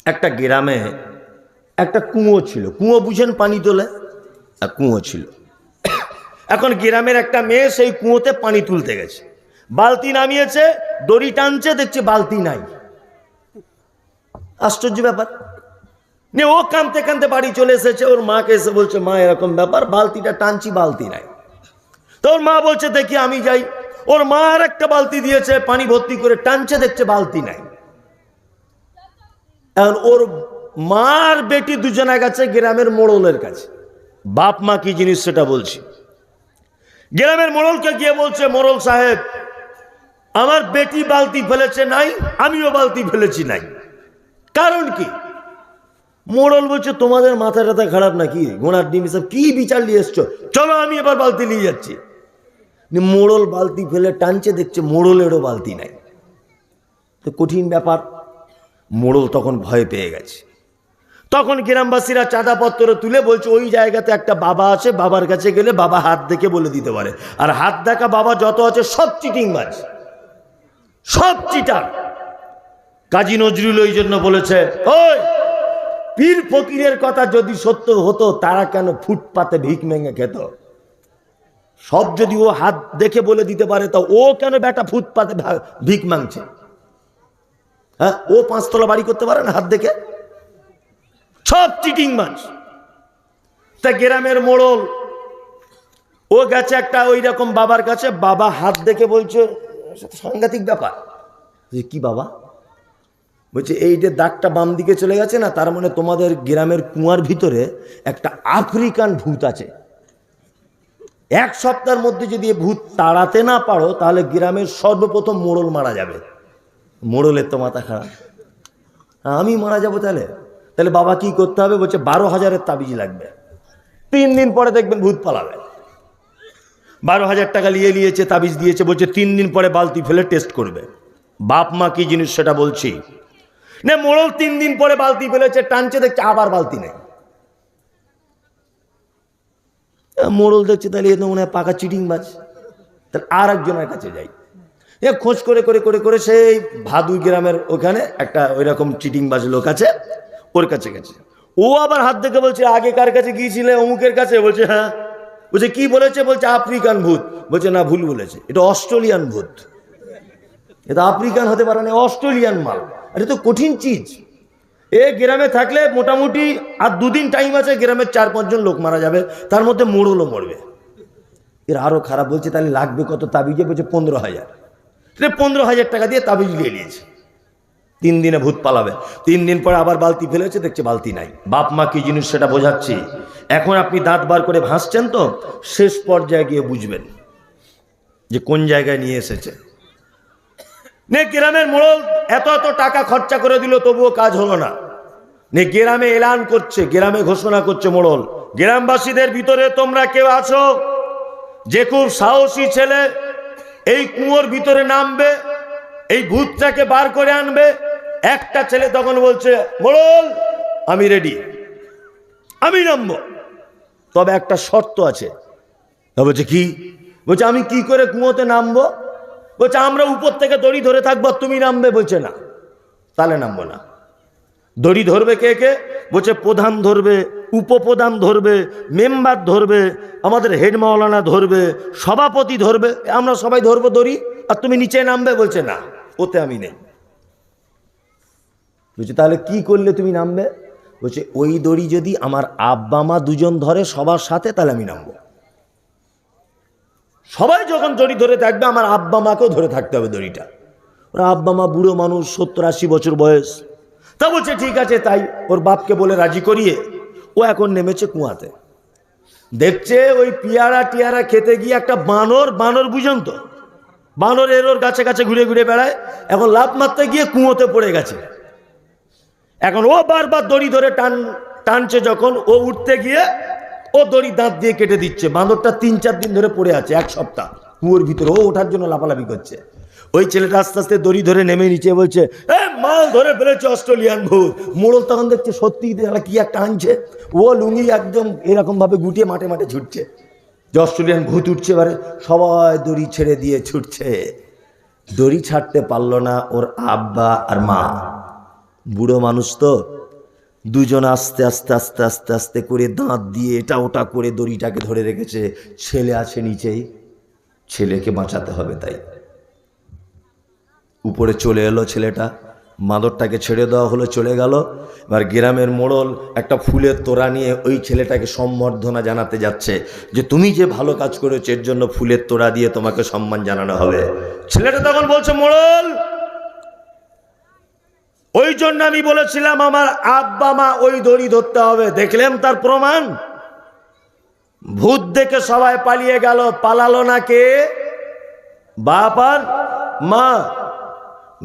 একটা গ্রামে একটা কুয়ো ছিল। কুয়ো বুঝেন, পানি তোলে, কুয়ো ছিল। এখন গ্রামের একটা মেয়ে সেই কুয়োতে পানি তুলতে গেছে, বালতি নামিয়েছে, দড়ি টানছে, দেখছে বালতি নাই। আশ্চর্য ব্যাপার। নিয়ে ও কাঁদতে কাঁদতে বাড়ি চলে এসেছে, ওর মাকে এসে বলছে, মা এরকম ব্যাপার, বালতিটা টানছি, বালতি নাই। তো ওর মা বলছে, দেখি আমি যাই। ওর মা আর একটা বালতি দিয়েছে, পানি ভর্তি করে টানছে, দেখছে বালতি নাই। এখন ওর মার বেটি দুজনের কাছে, গ্রামের মোড়লের কাছে। বাপ মা কি জিনিস সেটা বলছি। গ্রামের মোড়লকে গিয়ে বলছে, মোড়ল সাহেব, আমার বেটি বালতি ফেলেছে নাই, আমিও বালতি ফেলেছি নাই, কারণ কি? মোড়ল বলছে, তোমাদের মাথা টাথা খারাপ নাকি? গোড়ার ডিম সব কি বিচার নিয়ে এসছো, চলো আমি এবার বালতি নিয়ে যাচ্ছি। মোড়ল বালতি ফেলে টানছে, দেখছে মোড়লেরও বালতি নাই। তো কঠিন ব্যাপার। মোড়ল তখন ভয় পেয়ে গেছে। তখন গ্রামবাসীরা চাঁদাপত্র তুলে বলছে, ওই জায়গাতে একটা বাবা আছে, বাবার কাছে গেলে বাবা হাত দেখে বলে দিতে পারে। আর হাত দেখা বাবা যত আছে সব চিটিংবাজ, সব চিটার। কাজী নজরুল ওই জন্য বলেছে, ওই পীর ফকিরের কথা যদি সত্য হতো, তারা কেন ফুটপাতে ভিক ভেঙে খেত? সব যদি ও হাত দেখে বলে দিতে পারে, তো ও কেন বেটা ফুটপাতে ভিক মাংছে? হ্যাঁ, ও 5 তলা বাড়ি করতে পারে না হাত দেখে? সব চিটিং মাছ। তা গ্রামের মোড়ল ও গেছে একটা ওই রকম বাবার কাছে, বাবা হাত দেখে বলছে, সাংঘাতিক ব্যাপার। কি বাবা? বলছে, এই যে দাগটা বাম দিকে চলে গেছে না, তার মানে তোমাদের গ্রামের কুয়ার ভিতরে একটা আফ্রিকান ভূত আছে। 1 সপ্তাহের মধ্যে যদি ভূত তাড়াতে না পারো, তাহলে গ্রামের সর্বপ্রথম মোড়ল মারা যাবে। মোড়লের তো মাথা খারাপ, আমি মারা যাবো তাহলে? তাহলে বাবা কি করতে হবে? বলছে, 12,000-এর তাবিজ লাগবে, 3 দিন পরে দেখবেন ভূত পালাবে। 12,000 টাকা নিয়েছে, তাবিজ দিয়েছে, বলছে 3 দিন পরে বালতি ফেলে টেস্ট করবে। বাপ মা কি জিনিস সেটা বলছি না। মোড়ল 3 দিন পরে বালতি ফেলেছে, টানছে, দেখছে আবার বালতি নেই। মোড়ল দেখছে, তাহলে এ তো মনে হয় পাকা চিটিংবাজ। তাহলে আর একজনের কাছে যাই। খোঁজ করে করে করে করে সেই ভাদুই গ্রামের ওখানে একটা ওই রকম চিটিংবাজ লোক আছে, ওর কাছে গেছে। ও আবার হাত দেখে বলছে, আগে কার কাছে গিয়েছিলে? অমুকের কাছে। বলছে, হ্যাঁ। বলছে, কি বলেছে? বলছে, আফ্রিকান ভূত। বলছে, না, ভুল বলেছে, এটা অস্ট্রেলিয়ান ভূত। এটা আফ্রিকান হতে পারে না, অস্ট্রেলিয়ান মাল। এটা তো কঠিন চিজ। এ গ্রামে থাকলে মোটামুটি আর 2 দিন টাইম আছে, গ্রামের 4-5 জন লোক মারা যাবে, তার মধ্যে মোড়লও মরবে। এর আরো খারাপ। বলছে, তাহলে লাগবে কত তাবিজে? বলছে, 15,000। 15,000 টাকা দিয়ে তাবিজ নিয়ে নিয়েছে। 3 দিনে ভূত পালাবে। 3 দিন পরে আবার বালতি ফেলেছে, দেখছে বালতি নাই। বাপ মা কি জিনিস সেটা বোঝাচ্ছি। এখন আপনি দাঁত বার করে ভাসছেন, তো শেষ পর্যায়ে গিয়ে বুঝবেন যে কোন জায়গায় নিয়ে এসেছে। গ্রামের মোড়ল এত এত টাকা খরচা করে দিল, তবুও কাজ হলো না। গ্রামে এলান করছে, গ্রামে ঘোষণা করছে মোড়ল, গ্রামবাসীদের ভিতরে তোমরা কেউ আছো যে খুব সাহসী ছেলে, এই কুয়োর ভিতরে নামবে, এই ভূতটাকে বার করে আনবে? একটা ছেলে তখন বলছে, মোড়ল আমি রেডি, আমি নামবো, তবে একটা শর্ত আছে। বলছে, কি? বলছে, আমি কি করে কুয়োতে নামবো? বলছে, আমরা উপর থেকে দড়ি ধরে থাকবো, তুমি নামবে। বলছে, না, তাহলে নামবো না। দড়ি ধরবে কে কে? বলছে, প্রধান ধরবে, উপপ্রধান ধরবে, মেম্বার ধরবে, আমাদের হেড মাওলানা ধরবে, সভাপতি ধরবে, আমরা সবাই ধরবো দড়ি, আর তুমি নিচে নামবে। বলছে, না, ওতে আমি নেই। বলছে, তাহলে কি করলে তুমি নামবে? বলছে, ওই দড়ি যদি আমার আব্বা মা দুজন ধরে সবার সাথে, তাহলে আমি নামবো। সবাই যখন দড়ি ধরে থাকবে, আমার আব্বা মাকেও ধরে থাকতে হবে দড়িটা। ওরা আব্বা মা বুড়ো মানুষ, 70-80 বছর বয়স। তা বলছে, ঠিক আছে তাই। ওর বাপকে বলে রাজি করিয়ে ও এখন নেমেছে কুয়াতে। দেখছে ওই পিয়ারা টিয়ারা খেতে গিয়ে একটা বানর বুঝেন তো, বানর ওর গাছে গাছে ঘুরে ঘুরে বেড়ায়। এখন লাফ মারতে গিয়ে কুয়োতে পড়ে গেছে। এখন ও বারবার দড়ি ধরে টানছে, যখন ও উঠতে গিয়ে ও দড়ি দাঁত দিয়ে কেটে দিচ্ছে। বাঁদরটা 3-4 দিন ধরে পড়ে আছে, 1 সপ্তাহ কুয়োর ভিতরে। ও ওঠার জন্য লাফালাফি করছে। ওই ছেলেটা আস্তে আস্তে দড়ি ধরে নেমে নিচে বলছে, মাল ধরে ফেলেছে অস্ট্রেলিয়ান ভূত। মোড়ল তখন দেখছে সত্যি কি একটা আনছে। ও লুঙ্গি একদম এরকম ভাবে গুটিয়ে মাঠে মাঠে ছুটছে যে অস্ট্রেলিয়ান ভূত উঠছে। এবারে সবাই দড়ি ছেড়ে দিয়ে ছুটছে। দড়ি ছাড়তে পারলো না ওর আব্বা আর মা। বুড়ো মানুষ তো, দুজন আস্তে আস্তে আস্তে আস্তে আস্তে করে দাঁত দিয়ে এটা ওটা করে দড়িটাকে ধরে রেখেছে। ছেলে আছে নিচেই, ছেলেকে বাঁচাতে হবে, তাই উপরে চলে এলো ছেলেটা, মাদরটাকে ছেড়ে দেওয়া হলো, চলে গেল। এবার গ্রামের মোড়ল একটা ফুলের তোড়া নিয়ে ওই ছেলেটাকে সম্বর্ধনা জানাতে যাচ্ছে যে তুমি যে ভালো কাজ করেছো এর জন্য ফুলের তোড়া দিয়ে তোমাকে সম্মান জানানো হবে। ছেলেটা তখন বলছে, মোড়ল, ওই জন্য আমি বলেছিলাম আমার আব্বা মা ওই দড়ি ধরতে হবে, দেখলাম তার প্রমাণ। ভূত দেখে সবাই পালিয়ে গেল, পালালো না কে? বাপ আর মা।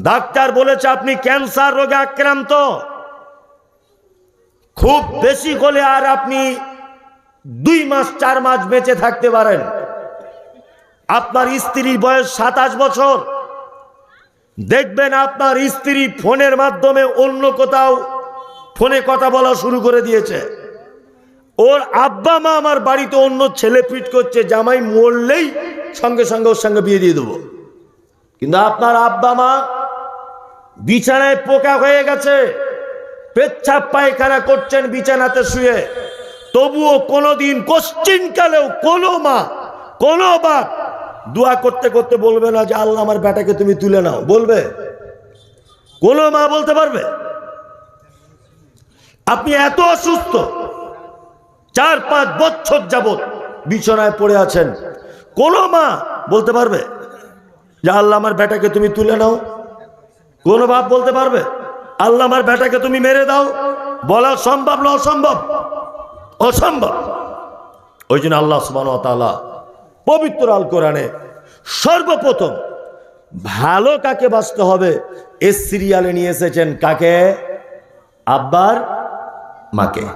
ডাক্তার বলেছে আপনি ক্যান্সার রোগে আক্রান্ত, খুব বেশি হলে আর আপনি 2 মাস 4 মাস বেঁচে থাকতে পারেন। আপনার স্ত্রীর বয়স 27 বছর, দেখবেন আপনার স্ত্রী ফোনের মাধ্যমে অন্য কোথাও ফোনে কথা বলা শুরু করে দিয়েছে। ওর আব্বা মা আমার বাড়িতে অন্য ছেলে পিট করছে, জামাই মরলেই সঙ্গে সঙ্গে ওর সঙ্গে বিয়ে দিয়ে দেবো। কিন্তু আপনার আব্বা মা বিছানায় পোকা হয়ে গেছে, পেচ্ছাপ পায়খানা করছেন বিছানাতে শুয়ে, তবুও কোনোদিন কোশ্চিনকালেও কোনো মা কোনো বাপ দোয়া করতে করতে বলবে না যে আল্লাহ আমার বেটাকে তুমি তুলে নাও, বলবে? কোনো মা বলতে পারবে? আপনি এত অসুস্থ, 4-5 বছর যাবত বিছানায় পড়ে আছেন, কোনো মা বলতে পারবে যে আল্লাহ আমার বেটাকে তুমি তুলে নাও? কোন বাপ বলতে পারবে আল্লাহ আমার বেটাকে তুমি মেরে দাও? বলা সম্ভব না? অসম্ভব, অসম্ভব। ওই জন্য আল্লাহ সুবহানাহু ওয়া তাআলা পবিত্র আল কোরআনে সর্বপ্রথম ভালো কাকে বাঁচতে হবে এ সিরিয়ালে নিয়ে এসেছেন। কাকে? আব্বার মাকে।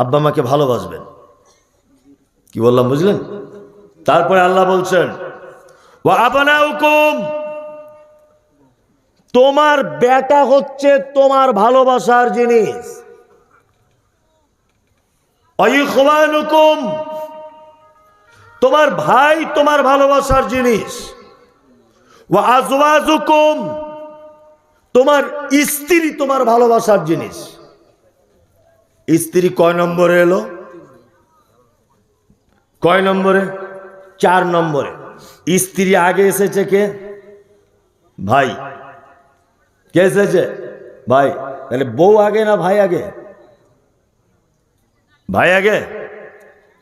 আব্বা মাকে ভালোবাসবেন। কি বললাম বুঝলেন? তারপরে আল্লাহ বলছেন ওয়া আবনাউকুম, তোমার বেটা হচ্ছে তোমার ভালোবাসার জিনিস। ওয়াইখওয়ানুকুম, তোমার ভাই তোমার ভালোবাসার জিনিস। ওয়া আজওয়াজুকুম, তোমার স্ত্রী তোমার ভালোবাসার জিনিস। স্ত্রী কয় নম্বরে এলো? কয় নম্বরে? 4 নম্বরে। স্ত্রী আগে এসেছে কে? ভাই। কে এসেছে? ভাই। তাহলে বউ আগে না ভাই আগে? ভাই আগে।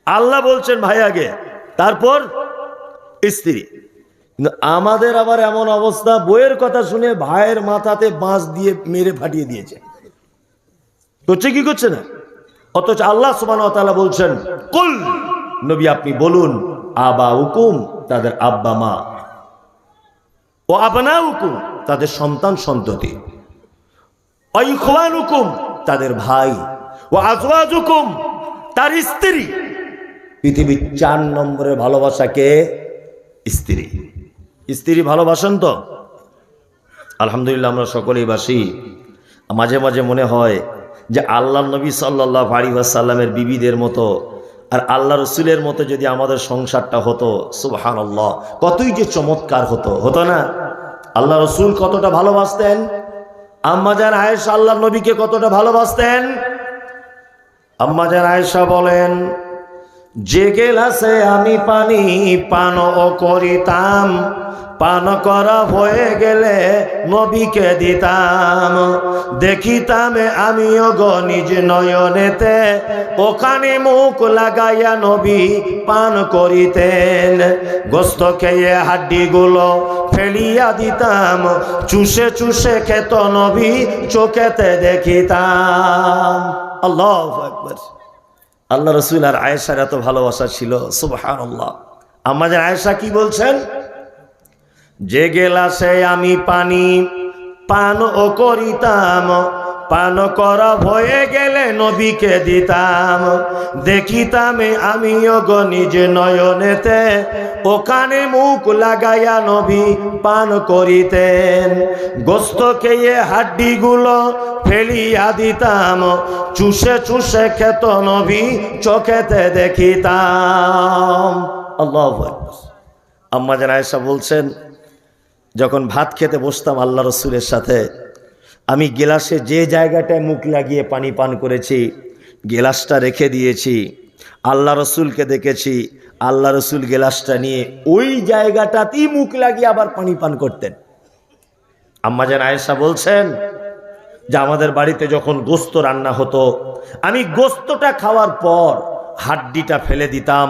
আল্লাহ বলছেন ভাই আগে, তারপর স্ত্রী। কিন্তু আমাদের আবার এমন অবস্থা, বইয়ের কথা শুনে ভাইয়ের মাথাতে বাঁশ দিয়ে মেরে ফাটিয়ে দিয়েছে। করছে কি করছে না? অথচ আল্লাহ সুবহানাহু ওয়া তাআলা বলছেন কুল, নবী আপনি বলুন, আবাউকুম, তাদের আব্বা মা, ও আবনাউকুম, তাদের সন্তান সন্ততি, ও ইখওয়ানুকুম, তাদের ভাই, ও আজওয়াজুকুম, তার স্ত্রী। পৃথিবীর 4 নম্বরের ভালোবাসা কে? স্ত্রী। স্ত্রী ভালোবাসেন তো? আলহামদুলিল্লাহ আমরা সকলেই বাসি। মাঝে মাঝে মনে হয় যে আল্লাহ নবী সাল্লাল্লাহু আলাইহি ওয়াসাল্লামের বিবিদের মতো আর আল্লাহ রসুলের মতো যদি আমাদের সংসারটা হতো, সুবহানাল্লাহ, কতই যে চমৎকার হতো, হতো না? আল্লাহ রসুল কতটা ভালোবাসতেন, আম্মা জান আয়েশা আল্লাহ নবীকে কতটা ভালোবাসতেন। আম্মা জান আয়েশা বলেন, যে গেলাসে আমি পানি পান করিতাম, পান করা হয়ে গেলে নবীকে দিতাম, দেখিতাম আমিও গো নিজ নয়নেতে, ওখানে মুখ লাগাইয়া নবী পান করিতেন। গোস্ত খেয়ে হাড্ডিগুলো ফেলিয়া দিতাম, চুষে চুষে খেত নবী চোখেতে দেখিতাম। আল্লাহু আকবার। আল্লাহ রসুল আর আয়েশার এত ভালোবাসা ছিল, সুবহানাল্লাহ। আমাদের আয়েশা কি বলছেন? যে গেলাসে আমি পানি পান করিতাম, পান করা হয়ে গেলে নবীকে দিতাম, দেখিতাম আমিও গো নিজ নয়নেতে, ওখানে মুখ লাগাইয়া নবী পান করিতেন। গোস্ত খেয়ে হাড্ডিগুলো ফেলিয়া দিতাম, চুষে চুষে খেত নবী চোখেতে দেখিতাম। আল্লাহু আকবার। আম্মা জান আয়েশা বলছেন যখন ভাত খেতে বসতাম আল্লাহ রসুলের সাথে, আমি গেলাসে যে জায়গাটায় মুখ লাগিয়ে পানি পান করেছি গেলাসটা রেখে দিয়েছি। আল্লাহ রসুলকে দেখেছি আল্লাহ রসুল গেলাসটা নিয়ে ওই জায়গাটাতেই মুখ লাগিয়ে আবার পানি পান করতেন। আম্মাজান আয়েশা বলছেন যে আমাদের বাড়িতে যখন গোস্ত রান্না হতো, আমি গোস্তটা খাওয়ার পর হাড্ডিটা ফেলে দিতাম,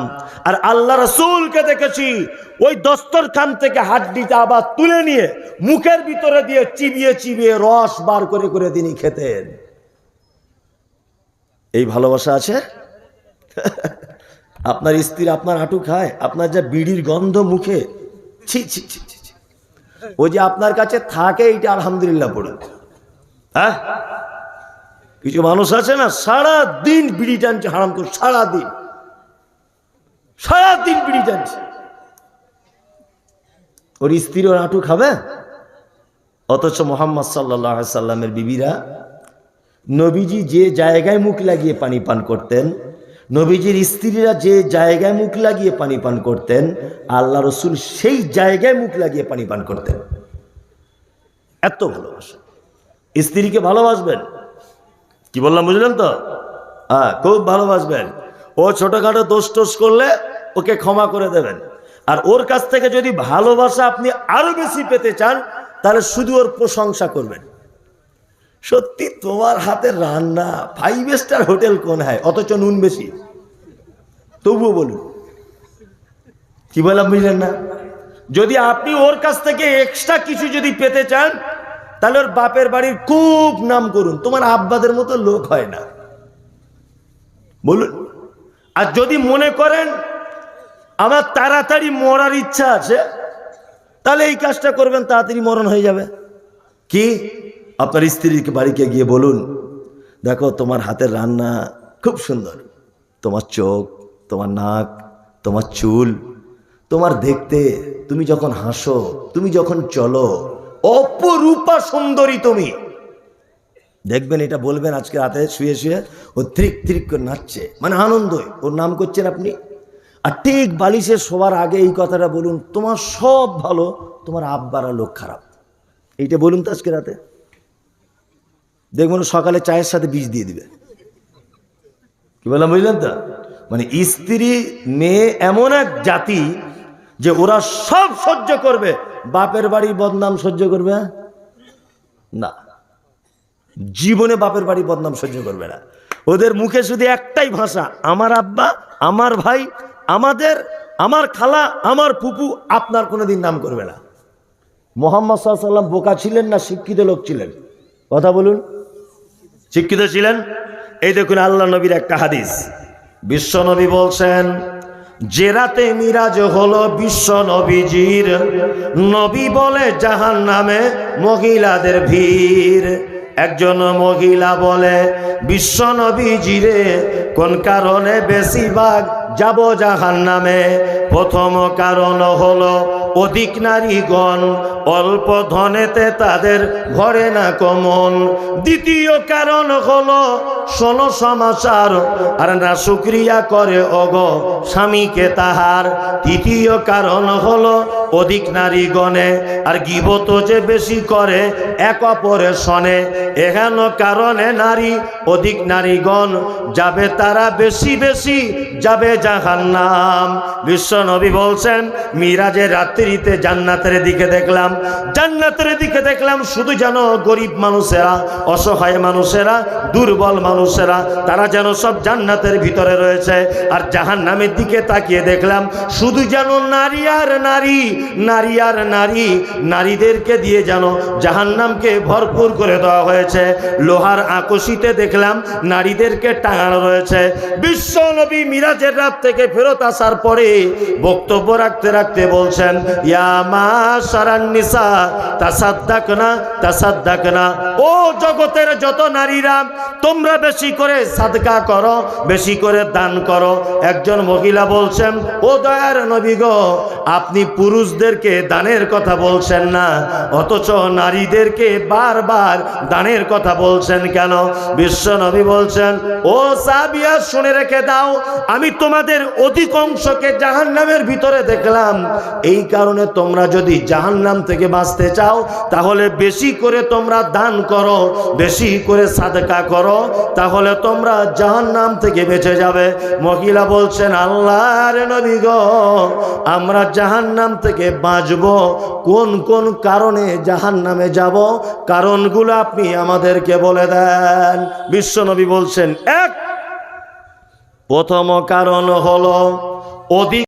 আর আল্লাহ রসুলকে দেখেছি ওই দস্তরখান থেকে হাড্ডিটা আবার তুলে নিয়ে মুখের ভিতরে দিয়ে চিবিয়ে চিবিয়ে রস বার করে করে তিনি খেতেন। এই ভালোবাসা আছে? আপনার স্ত্রী আপনার হাঁটু খায়, আপনার যা বিড়ির গন্ধ মুখে, ছি ছি ছি ছি, ও যে আপনার কাছে থাকে এইটা আলহামদুলিল্লাহ পড়ুন। হ্যাঁ, কিছু মানুষ আছে না সারা দিন বিড়ি টানছে, হারাম করে সারাদিন বিড়ি টানছে, ওর স্ত্রী ওর হাঁটু খাবে। অথচ মোহাম্মদ সাল্লাল্লাহু আলাইহি সাল্লামের বিবিরা নবীজি যে জায়গায় মুখ লাগিয়ে পানি পান করতেন, নবীজির স্ত্রীরা যে জায়গায় মুখ লাগিয়ে পানি পান করতেন, আল্লাহ রসুল সেই জায়গায় মুখ লাগিয়ে পানি পান করতেন। এত ভালোবাসা। স্ত্রীকে ভালোবাসবেন, কি বললাম বুঝলেন তো? হ্যাঁ, খুব ভালোবাসবেন। ও ছোটখাটো দোষ টোষ করলে ওকে ক্ষমা করে দেবেন, আর ওর কাছ থেকে যদি ভালোবাসা আপনি আরো বেশি পেতে চান তাহলে শুধু ওর প্রশংসা করবেন। সত্যি তোমার হাতের রান্না 5 স্টার হোটেল কোন হয়, অথচ নুন বেশি, তবুও বলুন। কি বললাম বুঝলেন না? যদি আপনি ওর কাছ থেকে এক্সট্রা কিছু যদি পেতে চান তাহলে ওর বাপের বাড়ির খুব নাম করুন, তোমার আব্বাদের মতো লোক হয় না, বলুন। আর যদি মনে করেন আমার তাড়াতাড়ি মরার ইচ্ছা আছে, তাহলে এই কাজটা করবেন, তাড়াতাড়ি মরণ হয়ে যাবে। কি? আপনার স্ত্রীকে বাড়িতে গিয়ে বলুন, দেখো তোমার হাতের রান্না খুব সুন্দর, তোমার চোখ, তোমার নাক, তোমার চুল, তোমার দেখতে, তুমি যখন হাসো, তুমি যখন চলো, অপরূপা সুন্দরী তুমি। দেখবেন এটা বলবেন আজকে রাতে শুয়ে শুয়ে ও থ্রিক থ্রিক করে নাচছে, মানে আনন্দই ওর নাম করছেন আপনি। আর ঠিক বালিশে শোবার আগে এই কথাটা বলুন, তোমার সব ভালো, তোমার আব্বারা লোক খারাপ। এইটা বলুন তো আজকে রাতে, দেখবেন সকালে চায়ের সাথে বীজ দিয়ে দিবে। কি বললাম বুঝলেন তো? মানে স্ত্রী মেয়ে এমন এক জাতি যে ওরা সব সহ্য করবে, বাপের বাড়ির বদনাম সহ্য করবে না, জীবনে বাপের বাড়ি বদনাম সহ্য করবে না। ওদের মুখে শুধু একটাই ভাষা, আমার আব্বা, আমার ভাই, আমাদের, আমার খালা, আমার ফুপু, আপনার কোনোদিন নাম করবে না। মুহাম্মদ সাল্লাল্লাহু আলাইহি ওয়াসাল্লাম বোকা ছিলেন না শিক্ষিত লোক ছিলেন? কথা বলুন। শিক্ষিত ছিলেন। এই দেখুন আল্লাহ নবীর একটা হাদিস, বিশ্ব নবী বলছেন, যে রাতে মিরাজ হলো বিশ্ব নবীজির, নবী বলে জাহান্নামে মহিলাদের ভিড়। একজন মহিলা বলে, বিশ্ব নবীজিরে কোন কারণে বেশিরভাগ যাব জাহান্নামে? প্রথম কারণ হলো অধিক নারীগণ, অল্প ধনেতে তাদের ঘরে না কমন। দ্বিতীয় কারণ হলো শোনো সমাচার, আর না শুকরিয়া করে ওগো স্বামীকে তাহার। তৃতীয় কারণ হলো অধিক নারীগণে আর গীবত যে বেশি করে এক অপরের শনে। এহেন কারণে নারী অধিক নারীগণ যাবে তারা বেশি বেশি যাবে জাহান্নাম। বিশ্ব নবী বলছেন, মিরাজের রাত্রিতে জান্নাতের দিকে দেখলাম, জান্নাতের দিকে দেখলাম শুধু যেন গরিব মানুষেরা, অসহায় মানুষেরা, দুর্বল মানুষেরা, তারা যেন সব জান্নাতের ভিতরে রয়েছে। আর জাহান্নামের দিকে তাকিয়ে দেখলাম শুধু যেন নারী আর নারী, নারী আর নারী, নারীদেরকে দিয়ে যেন জাহান্নামকে ভরপুর করে দেওয়া হয়েছে। লোহার আকশিতে দেখলাম নারীদেরকে টাঙানো রয়েছে। বিশ্ব নবী মিরাজের রাত থেকে ফেরত আসার পরে বক্তব্য রাখতে রাখতে বলছেন, ইয়া মাশারান নিসা তাসাদ্দাকনা তাসাদ্দাকনা, ও জগতের যত নারীরা তোমরা বেশি করে সাদকা করো, বেশি করে দান করো। একজন মহিলা বলছেন, ও দয়ার নবী গো, আপনি পুরুষদেরকে দানের কথা বলছেন না, অথচ নারীদেরকে বারবার দানের কথা বলছেন কেন? বিশ্ব নবী বলছেন, ও সাহাবিয়া শুনে রেখে দাও, আমি তোমাদের অধিকাংশকে জাহান্নামের ভিতরে দেখলাম, এই কারণে তোমরা যদি জাহান্নাম থেকে বাঁচতে চাও তাহলে বেশি করে তোমরা দান করো, বেশি করে সাদকা করো, তাহলে তোমরা জাহান্নাম থেকে বেঁচে যাবে। মহিলা বলছেন, আল্লাহর নবী গো, আমরা জাহান্নাম থেকে বাঁচব, কোন কোন কারণে জাহান্নামে যাব, কারণগুলো আপনি আমাদেরকে বলে দেন। বিশ্বনবী বলছেন, প্রথম কারণ হলো অধিক